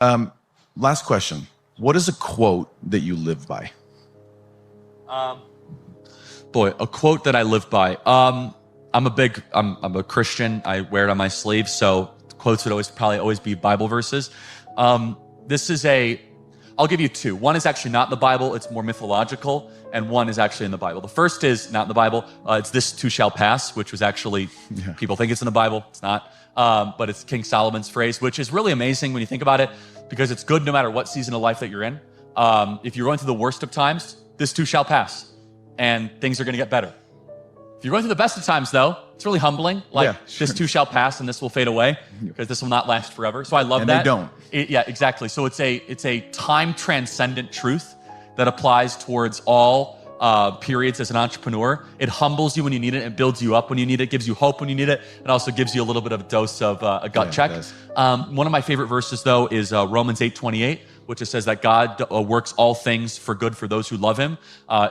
Last question. What is a quote that you live by? Boy, a quote that I live by. I'm a Christian. I wear it on my sleeve, so quotes would probably always be Bible verses. I'll give you two. One is actually not in the Bible, it's more mythological, and one is actually in the Bible. The first is not in the Bible. It's "This too shall pass," which was actually, people think it's in the Bible, it's not. But it's King Solomon's phrase, which is really amazing when you think about it, because it's good no matter what season of life that you're in. If you're going through the worst of times, this too shall pass, and things are going to get better. If you're going through the best of times, though, it's really humbling. This too shall pass, and this will fade away, because this will not last forever. So I love that. And they don't. Yeah, exactly. So it's a time transcendent truth that applies towards all periods as an entrepreneur. It humbles you when you need it. It builds you up when you need it. Gives you hope when you need it. It also gives you a little bit of a dose of a gut check. One of my favorite verses, though, is Romans 8:28, which says that God works all things for good for those who love him.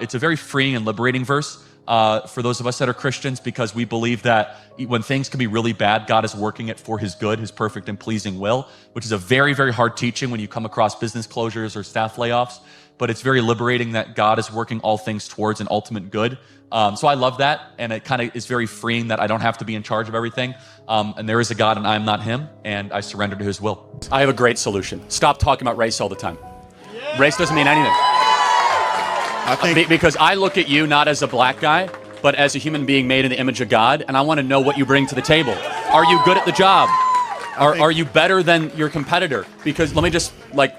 It's a very freeing and liberating verse for those of us that are Christians, because we believe that when things can be really bad, God is working it for his good, his perfect and pleasing will, which is a very, very hard teaching when you come across business closures or staff layoffs. But it's very liberating that God is working all things towards an ultimate good. So I love that, and it kind of is very freeing that I don't have to be in charge of everything. And there is a God, and I am not him, and I surrender to his will. I have a great solution. Stop talking about race all the time. Race doesn't mean anything. Because I look at you not as a black guy, but as a human being made in the image of God, and I want to know what you bring to the table. Are you good at the job? Are you better than your competitor? Because let me just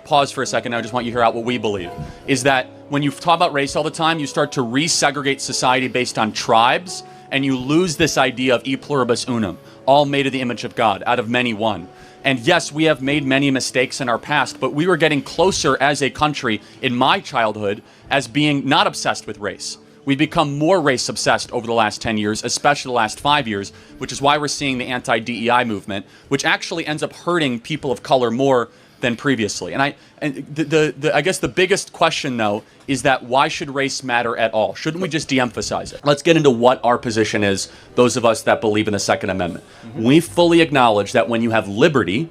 pause for a second. I just want you to hear out what we believe. Is that when you talk about race all the time, you start to resegregate society based on tribes, and you lose this idea of e pluribus unum, all made in the image of God, out of many one. And yes, we have made many mistakes in our past, but we were getting closer as a country in my childhood as being not obsessed with race. We've become more race obsessed over the last 10 years, especially the last 5 years, which is why we're seeing the anti-DEI movement, which actually ends up hurting people of color more than previously. And I guess the biggest question, though, is that why should race matter at all? Shouldn't we just de-emphasize it? Let's get into what our position is, those of us that believe in the Second Amendment. We fully acknowledge that when you have liberty,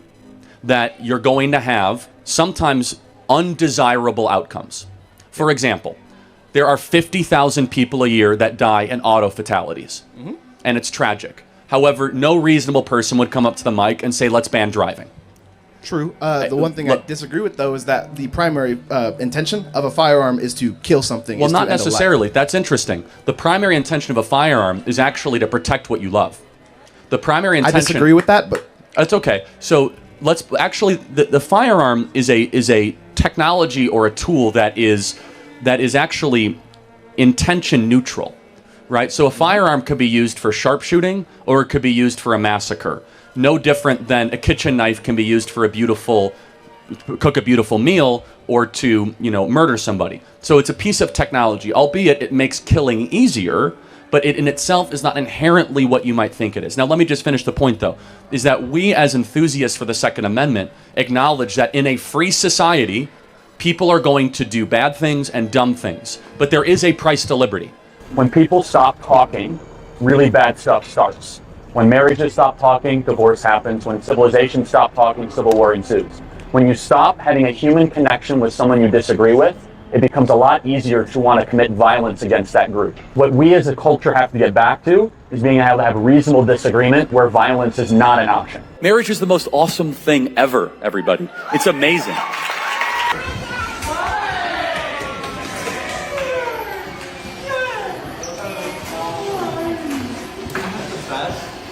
that you're going to have sometimes undesirable outcomes. For example, there are 50,000 people a year that die in auto fatalities, and it's tragic. However, no reasonable person would come up to the mic and say, let's ban driving. True. The one thing I disagree with, though, is that the primary intention of a firearm is to kill something. Well, not necessarily. That's interesting. The primary intention of a firearm is actually to protect what you love. The primary intention... I disagree with that, but... That's okay. So let's actually... The firearm is a technology or a tool that is actually intention neutral, right? So a firearm could be used for sharpshooting, or it could be used for a massacre. No different than a kitchen knife can be used for cook a beautiful meal, or to, murder somebody. So it's a piece of technology, albeit it makes killing easier, but it in itself is not inherently what you might think it is. Now, let me just finish the point, though, is that we as enthusiasts for the Second Amendment acknowledge that in a free society, people are going to do bad things and dumb things, but there is a price to liberty. When people stop talking, really bad stuff starts. When marriages stop talking, divorce happens. When civilizations stop talking, civil war ensues. When you stop having a human connection with someone you disagree with, it becomes a lot easier to want to commit violence against that group. What we as a culture have to get back to is being able to have reasonable disagreement where violence is not an option. Marriage is the most awesome thing ever, everybody. It's amazing.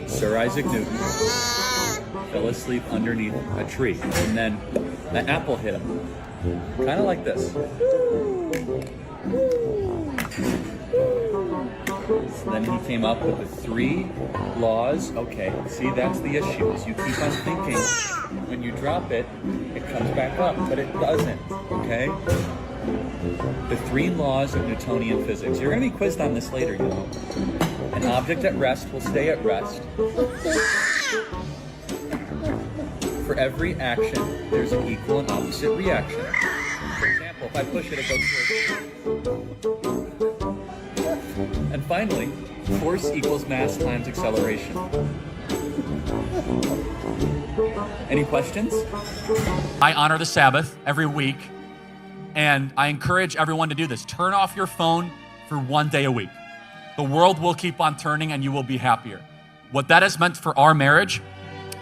Sir Isaac Newton fell asleep underneath a tree, and then an apple hit him, kind of like this. So then he came up with the 3 laws. Okay, see, that's the issue, is you keep on thinking when you drop it, it comes back up, but it doesn't, okay? The 3 laws of Newtonian physics. You're going to be quizzed on this later, An object at rest will stay at rest. For every action, there's an equal and opposite reaction. For example, if I push it, it goes towards. And finally, force equals mass times acceleration. Any questions? I honor the Sabbath every week, and I encourage everyone to do this. Turn off your phone for 1 day a week. The world will keep on turning and you will be happier. What that has meant for our marriage,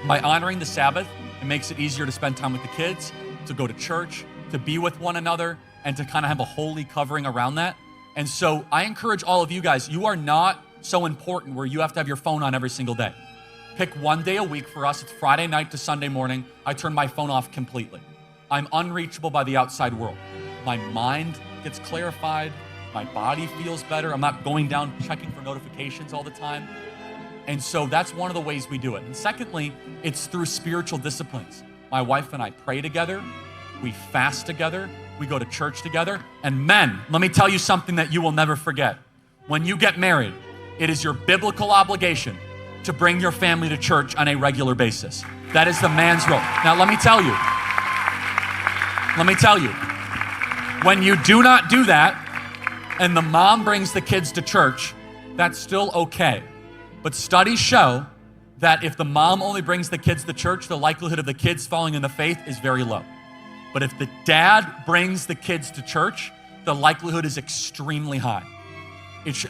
by honoring the Sabbath, it makes it easier to spend time with the kids, to go to church, to be with one another, and to kind of have a holy covering around that. And so I encourage all of you guys, you are not so important where you have to have your phone on every single day. Pick 1 day a week. For us, it's Friday night to Sunday morning. I turn my phone off completely. I'm unreachable by the outside world. My mind gets clarified. My body feels better. I'm not going down checking for notifications all the time. And so that's one of the ways we do it. And secondly, it's through spiritual disciplines. My wife and I pray together. We fast together. We go to church together. And men, let me tell you something that you will never forget. When you get married, it is your biblical obligation to bring your family to church on a regular basis. That is the man's role. Now, let me tell you, when you do not do that, and the mom brings the kids to church, that's still okay. But studies show that if the mom only brings the kids to church, the likelihood of the kids falling in the faith is very low. But if the dad brings the kids to church, the likelihood is extremely high.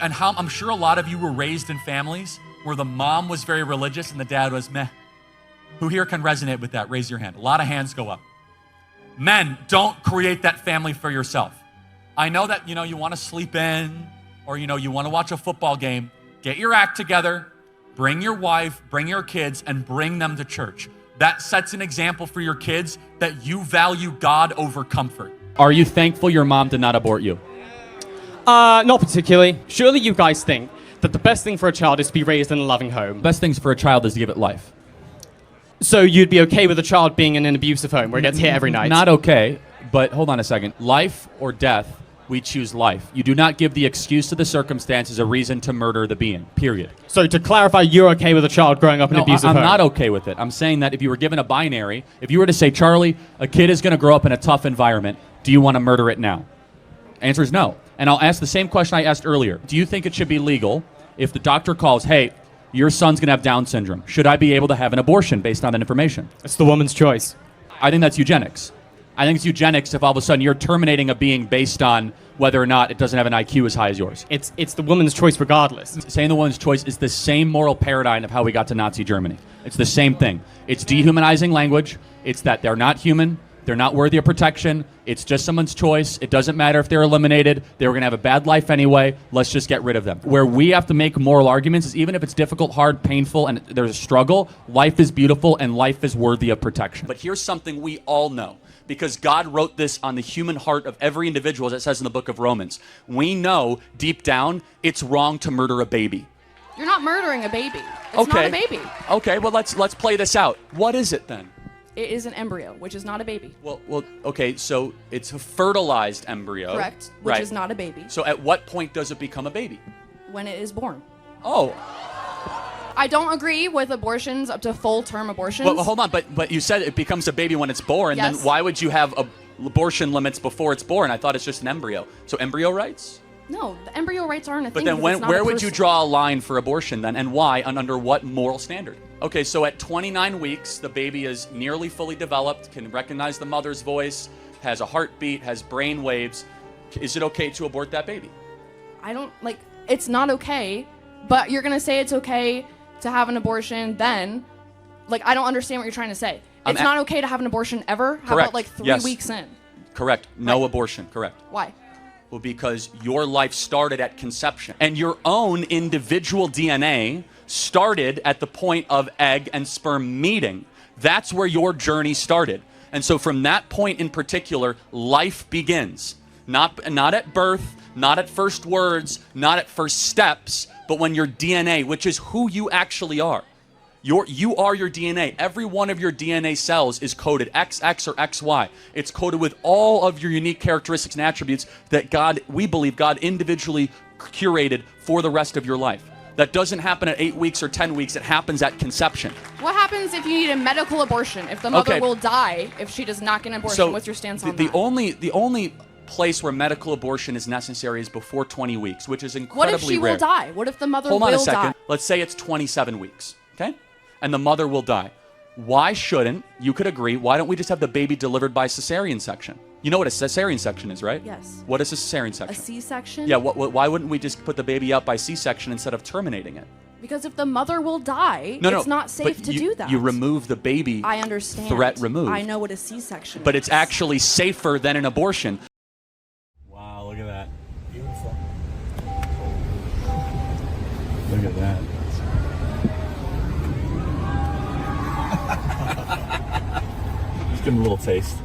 I'm sure a lot of you were raised in families where the mom was very religious and the dad was meh. Who here can resonate with that? Raise your hand. A lot of hands go up. Men, don't create that family for yourself. I know that, you want to sleep in or, you want to watch a football game. Get your act together, bring your wife, bring your kids, and bring them to church. That sets an example for your kids that you value God over comfort. Are you thankful your mom did not abort you? Not particularly. Surely you guys think that the best thing for a child is to be raised in a loving home. Best things for a child is to give it life. So you'd be okay with a child being in an abusive home where it gets hit every night? Not okay, but hold on a second. Life or death, we choose life. You do not give the excuse to the circumstances a reason to murder the being, period. So to clarify, you're okay with a child growing up in an abusive home? I'm not okay with it. I'm saying that if you were given a binary, if you were to say, Charlie, a kid is going to grow up in a tough environment, do you want to murder it now? Answer is no. And I'll ask the same question I asked earlier. Do you think it should be legal if the doctor calls, hey, your son's going to have Down syndrome? Should I be able to have an abortion based on that information? It's the woman's choice. I think that's eugenics. I think it's eugenics if all of a sudden you're terminating a being based on whether or not it doesn't have an IQ as high as yours. It's the woman's choice regardless. Saying the woman's choice is the same moral paradigm of how we got to Nazi Germany. It's the same thing. It's dehumanizing language. It's that they're not human. They're not worthy of protection. It's just someone's choice. It doesn't matter if they're eliminated. They were going to have a bad life anyway. Let's just get rid of them. Where we have to make moral arguments is even if it's difficult, hard, painful, and there's a struggle, life is beautiful and life is worthy of protection. But here's something we all know. Because God wrote this on the human heart of every individual, as it says in the book of Romans. We know deep down it's wrong to murder a baby. You're not murdering a baby. It's not a baby. Okay, well let's play this out. What is it then? It is an embryo, which is not a baby. Well, okay, so it's a fertilized embryo. Correct, which is not a baby. So at what point does it become a baby? When it is born. Oh. I don't agree with abortions up to full-term abortions. Well, hold on, but you said it becomes a baby when it's born. Yes. Then why would you have abortion limits before it's born? I thought it's just an embryo. So embryo rights? No, the embryo rights aren't a But thing. then where would you draw a line for abortion then, and why, and under what moral standard? Okay, so at 29 weeks, the baby is nearly fully developed, can recognize the mother's voice, has a heartbeat, has brain waves. Is it okay to abort that baby? It's not okay, but you're going to say it's okay to have an abortion then. I don't understand what you're trying to say. It's not okay to have an abortion ever? How Correct. about 3 Yes. weeks in? Correct. No Right. abortion. Correct. Why? Well, because your life started at conception. And your own individual DNA started at the point of egg and sperm meeting. That's where your journey started. And so from that point in particular, life begins. Not at birth, not at first words, not at first steps, but when your DNA, which is who you actually are. You are your DNA. Every one of your DNA cells is coded XX or XY. It's coded with all of your unique characteristics and attributes that we believe God individually curated for the rest of your life. That doesn't happen at 8 weeks or 10 weeks. It happens at conception. What happens if you need a medical abortion? If the mother will die if she does not get an abortion? What's your stance on that? The only place where medical abortion is necessary is before 20 weeks, which is incredibly rare. What if she will die? What if the mother will die? Hold on a second. Let's say it's 27 weeks, okay? And the mother will die. Why shouldn't, you could agree, why don't we just have the baby delivered by cesarean section? You know what a cesarean section is, right? Yes. What is a cesarean A section? C-section? Yeah, why wouldn't we just put the baby out by C-section instead of terminating it? Because if the mother will die, No, it's not safe but to you, do that. You remove the baby. I understand. Threat removed. I know what a C-section But is. it's actually safer than an abortion. Wow, look at that. Beautiful. Look at that. Just give him a little taste.